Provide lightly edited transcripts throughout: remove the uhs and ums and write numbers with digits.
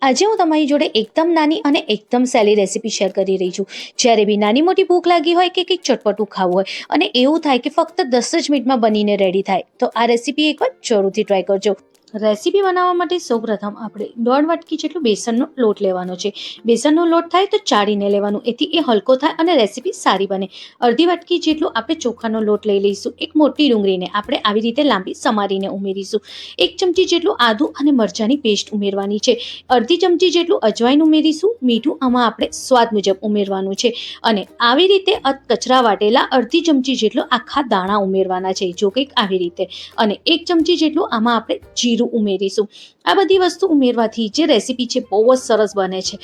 આજે હું તમારી જોડે એકદમ નાની અને એકદમ સહેલી રેસીપી શેર કરી રહી છું. જ્યારે બી નાની મોટી ભૂખ લાગી હોય કે કંઈક ચટપટું ખાવું હોય અને એવું થાય કે ફક્ત 10 જ મિનિટમાં બનીને રેડી થાય, તો આ રેસીપી એકવાર જરૂરથી ટ્રાય કરજો. રેસીપી બનાવવા માટે સૌપ્રથમ આપણે 1.5 વાટકી જેટલું બેસનનો લોટ લેવાનો છે. બેસનનો લોટ થાય તો ચાળીને લેવાનું, એથી એ હલકો થાય અને રેસીપી સારી બને. અડધી વાટકી જેટલું આપણે ચોખાનો લોટ લઈ લઈશું. એક મોટી ડુંગળીને આપણે આવી રીતે લાંબી સમારીને ઉમેરીશું. 1 ચમચી જેટલું આદુ અને મરચાંની પેસ્ટ ઉમેરવાની છે. અડધી ચમચી જેટલું અજવાઈન ઉમેરીશું. મીઠું આમાં આપણે સ્વાદ મુજબ ઉમેરવાનું છે અને આવી રીતે કચરા વાટેલા અડધી ચમચી જેટલો આખા દાણા ઉમેરવાના છે, જો કંઈક આવી રીતે. અને 1 ચમચી જેટલું આમાં આપણે જીરું ઉમેરીશું. આ બધી વસ્તુ ઉમેરવાથી જે રેસીપી છે બહુ જ સરસ બને છે.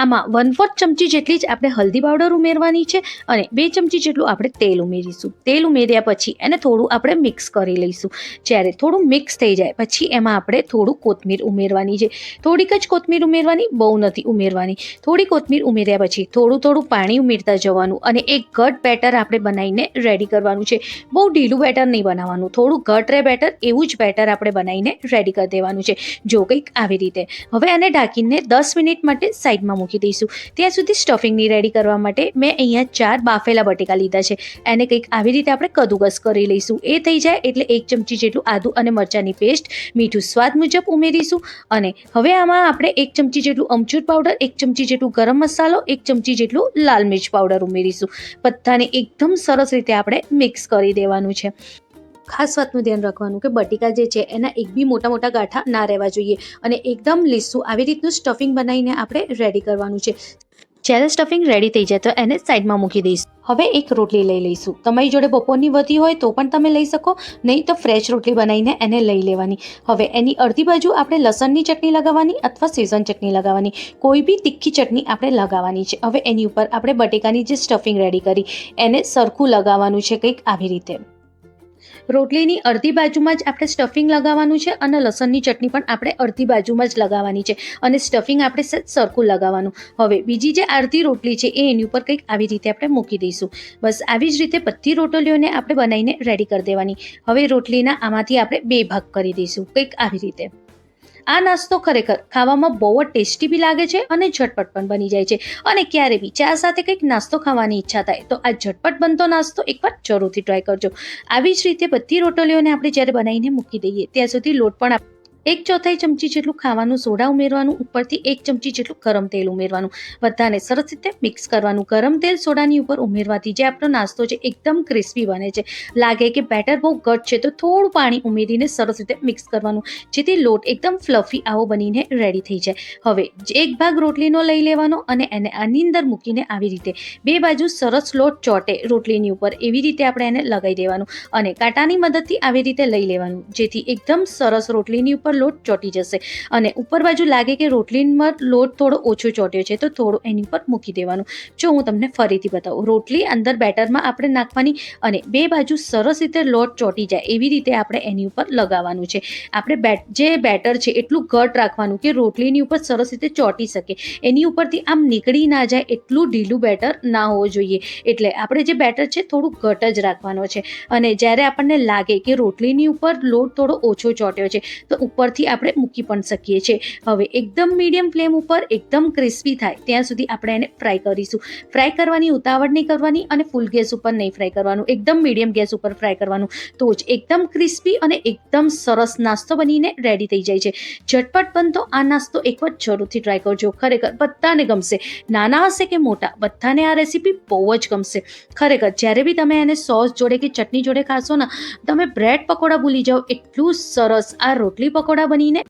આમાં 1/4 ચમચી જેટલી જ આપણે હલ્દી પાવડર ઉમેરવાની છે અને 2 ચમચી જેટલું આપણે તેલ ઉમેરીશું. તેલ ઉમેર્યા પછી એને થોડું આપણે મિક્સ કરી લઈશું. જ્યારે થોડું મિક્સ થઈ જાય પછી એમાં આપણે થોડું કોથમીર ઉમેરવાની છે. થોડીક જ કોથમીર ઉમેરવાની, બહુ નથી ઉમેરવાની. થોડી કોથમીર ઉમેર્યા પછી થોડું પાણી ઉમેરતા જવાનું અને એક ઘટ બેટર આપણે બનાવીને રેડી કરવાનું છે. બહુ ઢીલું બેટર નહીં બનાવવાનું, થોડું ઘટ રહે બેટર એવું જ બેટર આપણે બનાવીને રેડી કરી દેવાનું છે, જો કંઈક આવી રીતે. હવે આને ઢાંકીને 10 મિનિટ માટે સાઈડમાં મૂકી દઈશું. ત્યાં સુધી સ્ટફિંગની રેડી કરવા માટે મેં અહીંયા 4 બાફેલા બટેકા લીધા છે. એને કંઈક આવી રીતે આપણે કદુકસ કરી લઈશું. એ થઈ જાય એટલે 1 ચમચી જેટલું આદુ અને મરચાંની પેસ્ટ, મીઠું સ્વાદ મુજબ ઉમેરીશું. અને હવે આમાં આપણે 1 ચમચી જેટલું અમચૂર પાવડર, 1 ચમચી જેટલું ગરમ મસાલો, 1 ચમચી જેટલું લાલ મિર્ચ પાવડર ઉમેરીશું. બધાને એકદમ સરસ રીતે આપણે મિક્સ કરી દેવાનું છે. ખાસ વાતનું ધ્યાન રાખવાનું કે બટેકા જે છે એના એક બી મોટા ગાંઠા ના રહેવા જોઈએ અને એકદમ લીસું આવી રીતનું સ્ટફિંગ બનાવીને આપણે રેડી કરવાનું છે. જ્યારે સ્ટફિંગ રેડી થઈ જાય તો એને સાઈડમાં મૂકી દઈશું. હવે એક રોટલી લઈ લઈશું. તમારી જોડે બપોરની વધી હોય તો પણ તમે લઈ શકો, નહીં તો ફ્રેશ રોટલી બનાવીને એને લઈ લેવાની. હવે એની અડધી બાજુ આપણે લસણની ચટણી લગાવવાની અથવા સેઝન ચટણી લગાવવાની, કોઈ બી તીખી ચટણી આપણે લગાવવાની છે. હવે એની ઉપર આપણે બટેકાની જે સ્ટફિંગ રેડી કરી એને સરખું લગાવવાનું છે, કંઈક આવી રીતે. રોટલીની અડધી બાજુમાં જ આપણે સ્ટફિંગ લગાવવાનું છે અને લસણની ચટણી પણ આપણે અડધી બાજુમાં જ લગાવવાની છે અને સ્ટફિંગ આપણે સરખું લગાવવાનું. હવે બીજી જે અડધી રોટલી છે એ એની ઉપર કંઈક આવી રીતે આપણે મૂકી દઈશું. બસ આવી જ રીતે બધી રોટલીઓને આપણે બનાવીને રેડી કરી દેવાની. હવે રોટલીના આમાંથી આપણે 2 ભાગ કરી દઈશું, કંઈક આવી રીતે. આ નાસ્તો ખરેખર ખાવામાં બહુ જ ટેસ્ટી બી લાગે છે અને ઝટપટ પણ બની જાય છે. અને ક્યારે બી ચા સાથે કંઈક નાસ્તો ખાવાની ઈચ્છા થાય તો આ ઝટપટ બનતો નાસ્તો એકવાર જરૂરથી ટ્રાય કરજો. આવી જ રીતે બધી રોટલીઓને આપણે જ્યારે બનાવીને મૂકી દઈએ ત્યાં સુધી લોટ પણ 1/4 ચમચી જેટલું ખાવાનું સોડા ઉમેરવાનું, ઉપરથી 1 ચમચી જેટલું ગરમ તેલ ઉમેરવાનું. બધાને સરસ રીતે મિક્સ કરવાનું. ગરમ તેલ સોડાની ઉપર ઉમેરવાથી જે આપણો નાસ્તો છે એકદમ ક્રિસ્પી બને છે. લાગે કે બેટર બહુ ઘટ છે તો થોડું પાણી ઉમેરીને સરસ રીતે મિક્સ કરવાનું, જેથી લોટ એકદમ ફ્લફી આવો બનીને રેડી થઈ જાય. હવે એક ભાગ રોટલીનો લઈ લેવાનો અને એને આની અંદર મૂકીને આવી રીતે 2 બાજુ સરસ લોટ ચોટે રોટલીની ઉપર એવી રીતે આપણે એને લગાવી દેવાનું અને કાંટાની મદદથી આવી રીતે લઈ લેવાનું, જેથી એકદમ સરસ રોટલીની ઉપર લોટ ચોટી જશે. અને ઉપર બાજુ લાગે કે રોટલીમાં લોટ થોડો ઓછો ચોટ્યો છે તો થોડું એની ઉપર મૂકી દેવાનું. જો હું તમને ફરીથી બતાવું, રોટલી અંદર બેટરમાં આપણે નાખવાની અને 2 બાજુ સરસ રીતે લોટ ચોટી જાય એવી રીતે આપણે એની ઉપર લગાવવાનું છે. આપણે જે બેટર છે એટલું ઘટ રાખવાનું કે રોટલીની ઉપર સરસ રીતે ચોટી શકે. એની ઉપરથી આમ નીકળી ના જાય એટલું ઢીલું બેટર ના હોવું જોઈએ. એટલે આપણે જે બેટર છે થોડું ઘટ જ રાખવાનો છે. અને જ્યારે આપણને લાગે કે રોટલીની ઉપર લોટ થોડો ઓછો ચોટ્યો છે તો ઉપરથી આપણે મૂકી પણ શકીએ છીએ. હવે એકદમ મીડિયમ ફ્લેમ ઉપર એકદમ ક્રિસ્પી થાય ત્યાં સુધી આપણે એને ફ્રાય કરીશું. ફ્રાય કરવાની ઉતાવળ નહીં કરવાની અને ફૂલ ગેસ ઉપર નહીં ફ્રાય કરવાનું, એકદમ મીડિયમ ગેસ ઉપર ફ્રાય કરવાનું, તો જ એકદમ ક્રિસ્પી અને એકદમ સરસ નાસ્તો બનીને રેડી થઈ જાય છે. ઝટપટ બનતો આ નાસ્તો એકવાર જરૂરથી ટ્રાય કરજો. ખરેખર બધાને ગમશે, નાના હશે કે મોટા, બધાને આ રેસીપી બહુ જ ગમશે. ખરેખર જ્યારે બી તમે એને સોસ જોડે કે ચટણી જોડે ખાશો ને તમે બ્રેડ પકોડા ભૂલી જાઓ એટલું સરસ આ રોટલી પકોડા બનીને